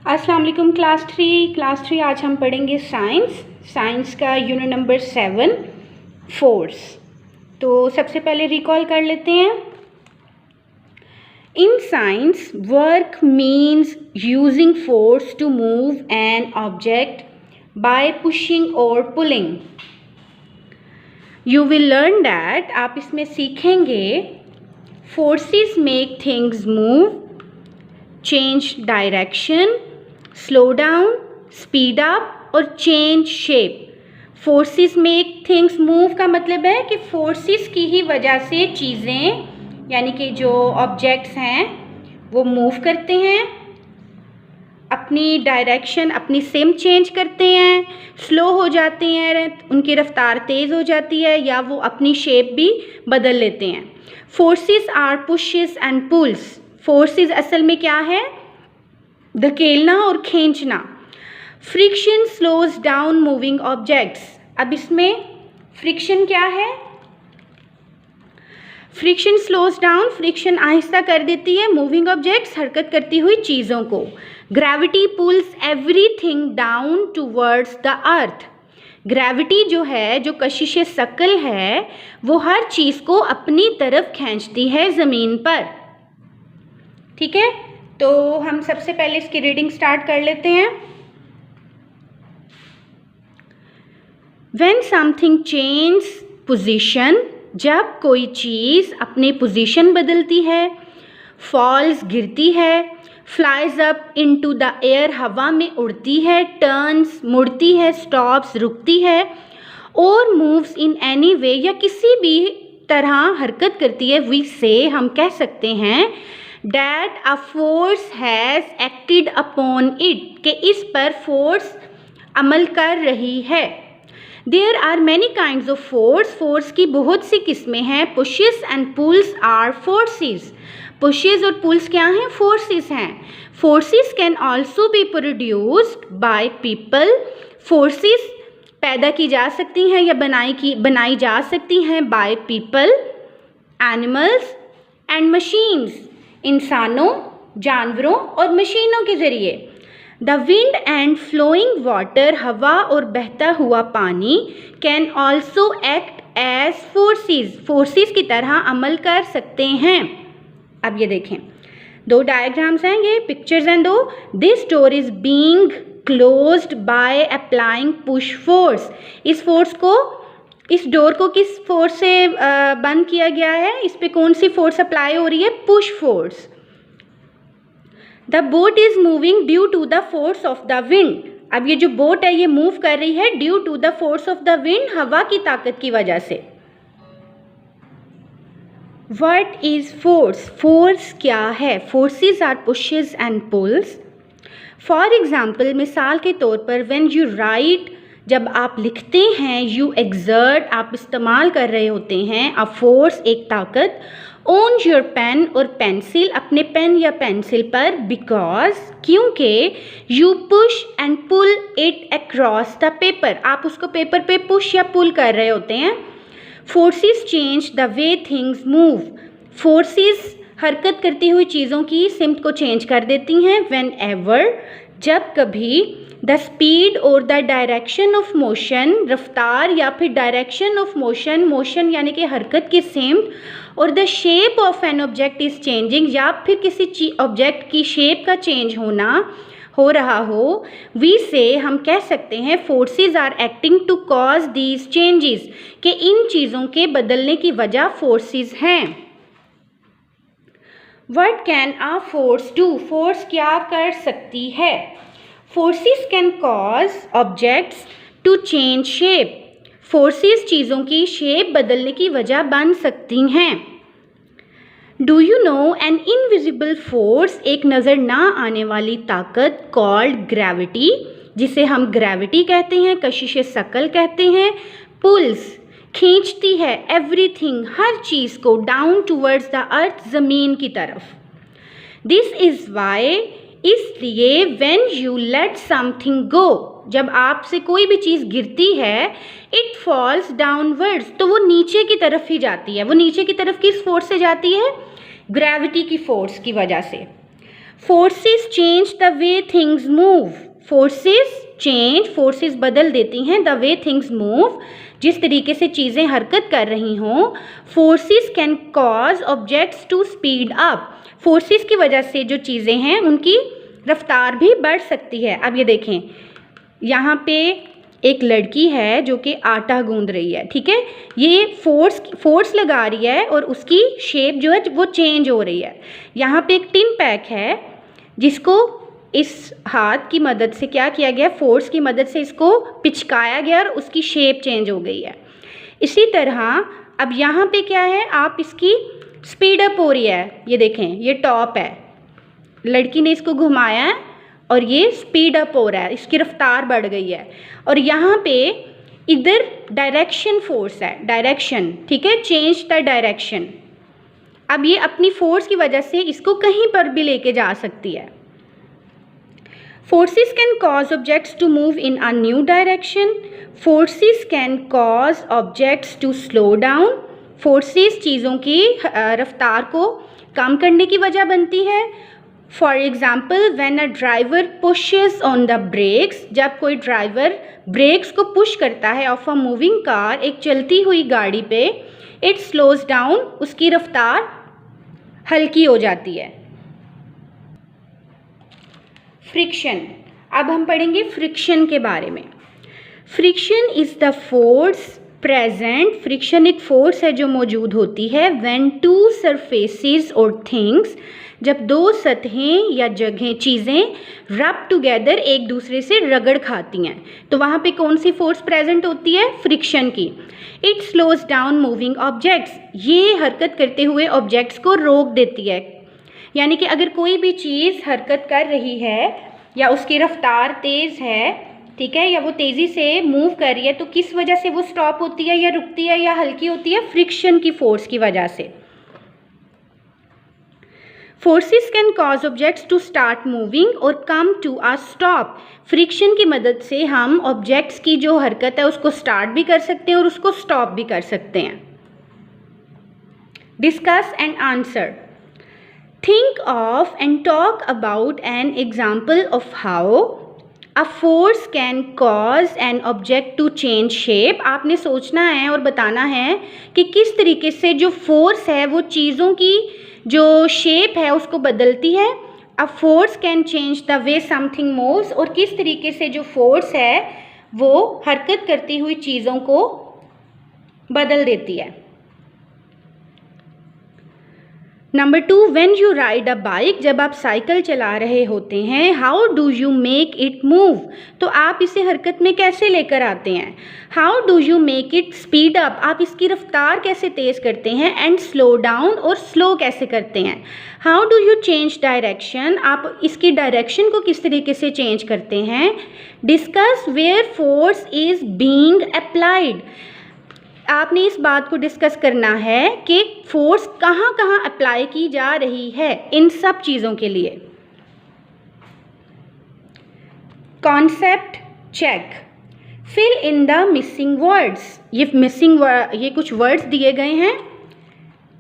अस्सलाम वालेकुम class three आज हम पढ़ेंगे साइंस का यूनिट नंबर 7 फोर्स। तो सबसे पहले रिकॉल कर लेते हैं। In science work means using force to move an object by pushing और pulling. You will learn that, आप इसमें सीखेंगे forces make things move, change direction, slow down, speed up और change shape. Forces make things move का मतलब है कि forces की ही वजह से चीज़ें यानी कि जो ऑब्जेक्ट्स हैं वो मूव करते हैं, अपनी डायरेक्शन अपनी सिम चेंज करते हैं, स्लो हो जाते हैं, उनकी रफ्तार तेज़ हो जाती है या वो अपनी शेप भी बदल लेते हैं। Forces are pushes and pulls. Forces असल में क्या है? धकेलना और खींचना। Friction slows down moving objects. अब इसमें फ्रिक्शन क्या है? फ्रिक्शन स्लोज डाउन, फ्रिक्शन आहिस्ता कर देती है मूविंग ऑब्जेक्ट्स, हरकत करती हुई चीज़ों को। Gravity pulls everything down towards the earth. Gravity जो है, जो कशिश सकल है, वो हर चीज़ को अपनी तरफ खींचती है ज़मीन पर। ठीक है, तो हम सबसे पहले इसकी रीडिंग स्टार्ट कर लेते हैं। When something changes position, जब कोई चीज़ अपनी पोजीशन बदलती है, फॉल्स गिरती है, flies up into the air हवा में उड़ती है, टर्न्स मुड़ती है, स्टॉप्स रुकती है, और मूव्स इन एनी वे या किसी भी तरह हरकत करती है, वी से हम कह सकते हैं that a force has acted upon it, कि इस पर फोर्स अमल कर रही है। There are many kinds of force. Force की बहुत सी किस्में हैं। Pushes and pulls are forces. Pushes और pulls क्या हैं? Forces हैं। Forces can also be produced by people. Forces पैदा की जा सकती हैं या बनाई जा सकती हैं by people, animals and machines. इंसानों, जानवरों और मशीनों के ज़रिए। The wind and flowing water, हवा और बहता हुआ पानी, can also act as forces, forces की तरह अमल कर सकते हैं। अब ये देखें, दो डायग्राम्स हैं, ये पिक्चर्स हैं दो। This door is being closed by applying push force. इस डोर को किस फोर्स से बंद किया गया है? इस पे कौन सी फोर्स अप्लाई हो रही है? Push force. The boat is moving due to the force of the wind. अब ये जो बोट है ये मूव कर रही है due to the force of the wind, हवा की ताकत की वजह से। What is force? फोर्स क्या है? Forces are pushes and pulls. For example, मिसाल के तौर पर, व्हेन यू राइट, जब आप लिखते हैं, यू एक्सर्ट, आप इस्तेमाल कर रहे होते हैं, अ फोर्स, एक ताकत, ऑन योर पेन और पेंसिल, अपने पेन या पेंसिल पर, बिकॉज, क्योंकि, you push and pull it across the paper, आप उसको पेपर पे पुश या पुल कर रहे होते हैं। Forces change the way things move. Forces हरकत करती हुई चीज़ों की सिमत को चेंज कर देती हैं। व्हेन एवर, जब कभी, द स्पीड और द डायरेक्शन ऑफ मोशन, रफ्तार या फिर डायरेक्शन ऑफ मोशन, मोशन यानी कि हरकत की सिमत, और the shape of an object is changing, या फिर किसी ऑब्जेक्ट की शेप का चेंज हो रहा हो, वी से हम कह सकते हैं forces are acting to cause these changes, कि इन चीज़ों के बदलने की वजह फोर्सेस हैं। What can a force do? Force क्या कर सकती है? Forces can cause objects to change shape. Forces चीज़ों की शेप बदलने की वजह बन सकती हैं। Do you know an invisible force? एक नज़र ना आने वाली ताकत, कॉल्ड ग्रेविटी, जिसे हम ग्रेविटी कहते हैं, कशिश सकल कहते हैं। पुल्स खींचती है, एवरीथिंग, हर चीज़ को, डाउन टूवर्ड्स द अर्थ, ज़मीन की तरफ। दिस इज़ वाई, इसलिए, when you late something go, जब आपसे कोई भी चीज़ गिरती है, इट फॉल्स डाउनवर्ड्स, तो वो नीचे की तरफ ही जाती है। वो नीचे की तरफ किस फोर्स से जाती है? ग्रेविटी की फोर्स की वजह से। Forces change the way things move, forces बदल देती हैं द वे थिंग्स मूव, जिस तरीके से चीज़ें हरकत कर रही हों। Forces can cause objects to speed up, forces की वजह से जो चीज़ें हैं उनकी रफ्तार भी बढ़ सकती है। अब ये देखें, यहाँ पे एक लड़की है जो कि आटा गूंद रही है, ठीक है, ये फोर्स लगा रही है और उसकी शेप जो है वो चेंज हो रही है। यहाँ पे एक टिन पैक है जिसको इस हाथ की मदद से क्या किया गया, फोर्स की मदद से इसको पिचकाया गया और उसकी शेप चेंज हो गई है। इसी तरह अब यहाँ पे क्या है, आप इसकी स्पीड अप हो रही है, ये देखें ये टॉप है, लड़की ने इसको घुमाया है और ये स्पीड अप हो रहा है, इसकी रफ्तार बढ़ गई है। और यहाँ पे इधर डायरेक्शन फोर्स है, डायरेक्शन, ठीक है, चेंज द डायरेक्शन। अब ये अपनी फोर्स की वजह से इसको कहीं पर भी लेके जा सकती है। Forces can cause objects to move in a new direction. Forces can cause objects to slow down. Forces चीज़ों की रफ्तार को कम करने की वजह बनती है। For example, when a driver pushes on the brakes, जब कोई ड्राइवर ब्रेक्स को पुश करता है of a moving car, एक चलती हुई गाड़ी पे, it slows down, उसकी रफ्तार हल्की हो जाती है। फ्रिक्शन, अब हम पढ़ेंगे फ्रिक्शन के बारे में। Friction is the force present, friction एक फोर्स है जो मौजूद होती है व्हेन टू सरफेसेस और थिंग्स, जब दो सतहें या जगहें, चीज़ें रब टुगेदर एक दूसरे से रगड़ खाती हैं, तो वहाँ पे कौन सी फोर्स प्रेजेंट होती है, फ्रिक्शन की। It slows down moving objects, ये हरकत करते हुए ऑब्जेक्ट्स को रोक देती है। यानी कि अगर कोई भी चीज़ हरकत कर रही है या उसकी रफ्तार तेज़ है, ठीक है, या वो तेज़ी से मूव कर रही है, तो किस वजह से वो स्टॉप होती है या रुकती है या हल्की होती है, फ्रिक्शन की फोर्स की वजह से। Forces can cause objects to start moving और come to a stop, friction की मदद से हम ऑब्जेक्ट्स की जो हरकत है उसको स्टार्ट भी कर सकते हैं और उसको स्टॉप भी कर सकते हैं। Discuss and answer. Think of and talk about an example of how a force can cause an object to change shape. आपने सोचना है और बताना है कि किस तरीके से जो फोर्स है वो चीज़ों की जो शेप है उसको बदलती है। A force can change the way something moves, और किस तरीके से जो फोर्स है वो हरकत करती हुई चीज़ों को बदल देती है। Number 2, when you ride a bike, जब आप साइकिल चला रहे होते हैं, how do you make it move, तो आप इसे हरकत में कैसे लेकर आते हैं। How do you make it speed up, आप इसकी रफ्तार कैसे तेज़ करते हैं, एंड स्लो डाउन, और स्लो कैसे करते हैं। How do you change direction, आप इसकी डायरेक्शन को किस तरीके से चेंज करते हैं। Discuss where force is being applied, आपने इस बात को डिस्कस करना है कि फोर्स कहाँ कहाँ अप्लाई की जा रही है इन सब चीज़ों के लिए। Concept check, fill in the missing words, ये कुछ वर्ड्स दिए गए हैं,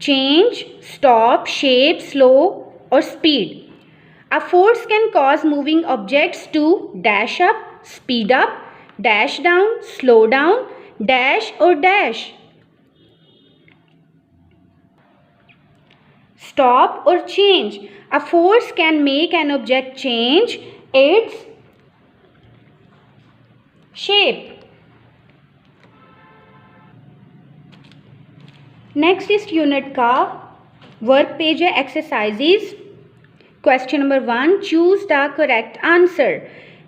चेंज, स्टॉप, शेप, स्लो और speed. A force can cause moving objects to dash up, speed up, dash down, slow down, dash और डैश, स्टॉप और change. A force can make an object change its shape. Next इस unit का work page है exercises. Question number 1, choose the correct answer.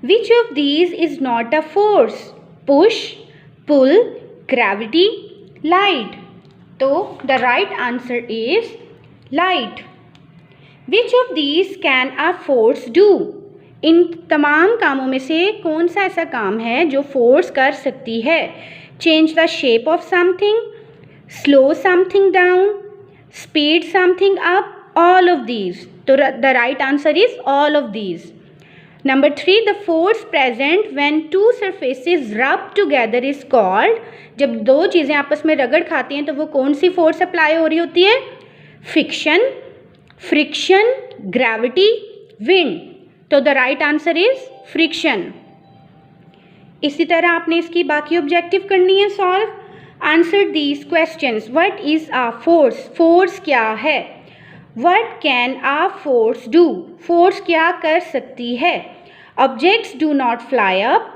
Which of these is not a force, push, pull, gravity, light, तो the right answer is light. Which of these can a force do, इन तमाम कामों में से कौन सा ऐसा काम है जो फोर्स कर सकती है। Change the shape of something, slow something down, speed something up, all of these, तो the right answer is all of these. Number 3, the force present when two surfaces rub together is called, जब दो चीज़ें आपस में रगड़ खाती हैं तो वो कौन सी फोर्स अप्लाई हो रही होती है, फ्रिक्शन, ग्रेविटी विंड, तो the right answer is friction. इसी तरह आपने इसकी बाकी ऑब्जेक्टिव करनी है solve. Answer these questions. What is a force, force क्या है। What can a force do, force क्या कर सकती है। Objects do not fly up,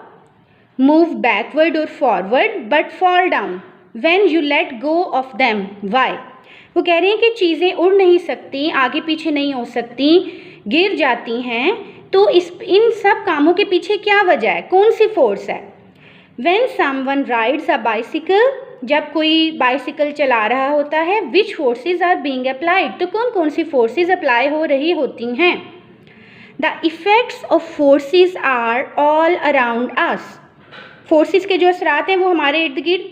move backward और forward but fall down when you let go of them, why. वो कह रहे हैं कि चीज़ें उड़ नहीं सकती, आगे पीछे नहीं हो सकती, गिर जाती हैं, तो इन सब कामों के पीछे क्या वजह है, कौन सी फोर्स है। When someone rides a bicycle, जब कोई बाइसिकल चला रहा होता है, which forces are being applied, तो कौन कौन सी फोर्सेस अप्लाई हो रही होती हैं। The effects of forces are all around us, forces के जो असरात हैं वो हमारे इर्द गिर्द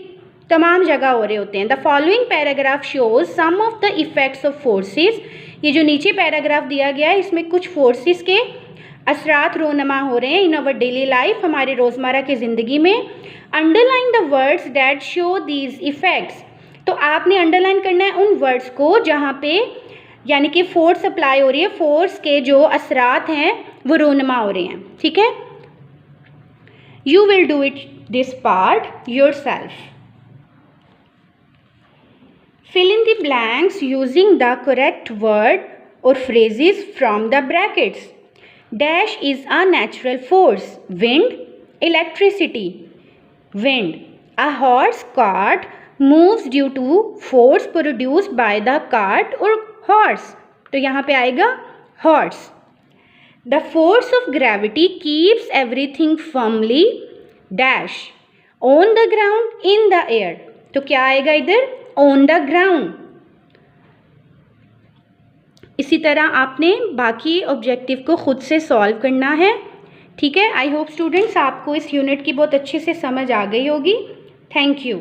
तमाम जगह हो रहे होते हैं। The following paragraph shows some of the effects of forces, ये जो नीचे पैराग्राफ दिया गया है इसमें कुछ फोर्सेस के असरात रोनमा हो रहे हैं इन अवर डेली लाइफ, हमारे रोज़मर्रा की ज़िंदगी में। Underline the words that show these effects, तो आपने अंडरलाइन करना है उन वर्ड्स को जहाँ पे यानी कि फोर्स अप्लाई हो रही है, फोर्स के जो असरात हैं वो रोनमा हो रहे हैं, ठीक है। You will do it this part your self. Fill in the blanks using the correct word or phrases from the brackets. Dash is a natural force. Wind, electricity. Wind. A horse cart moves due to force produced by the cart or horse. तो यहाँ पे आएगा horse. The force of gravity keeps everything firmly dash on the ground in the air. तो क्या आएगा इधर on the ground. इसी तरह आपने बाकी ऑब्जेक्टिव को खुद से सॉल्व करना है, ठीक है। आई होप स्टूडेंट्स आपको इस यूनिट की बहुत अच्छे से समझ आ गई होगी। Thank you.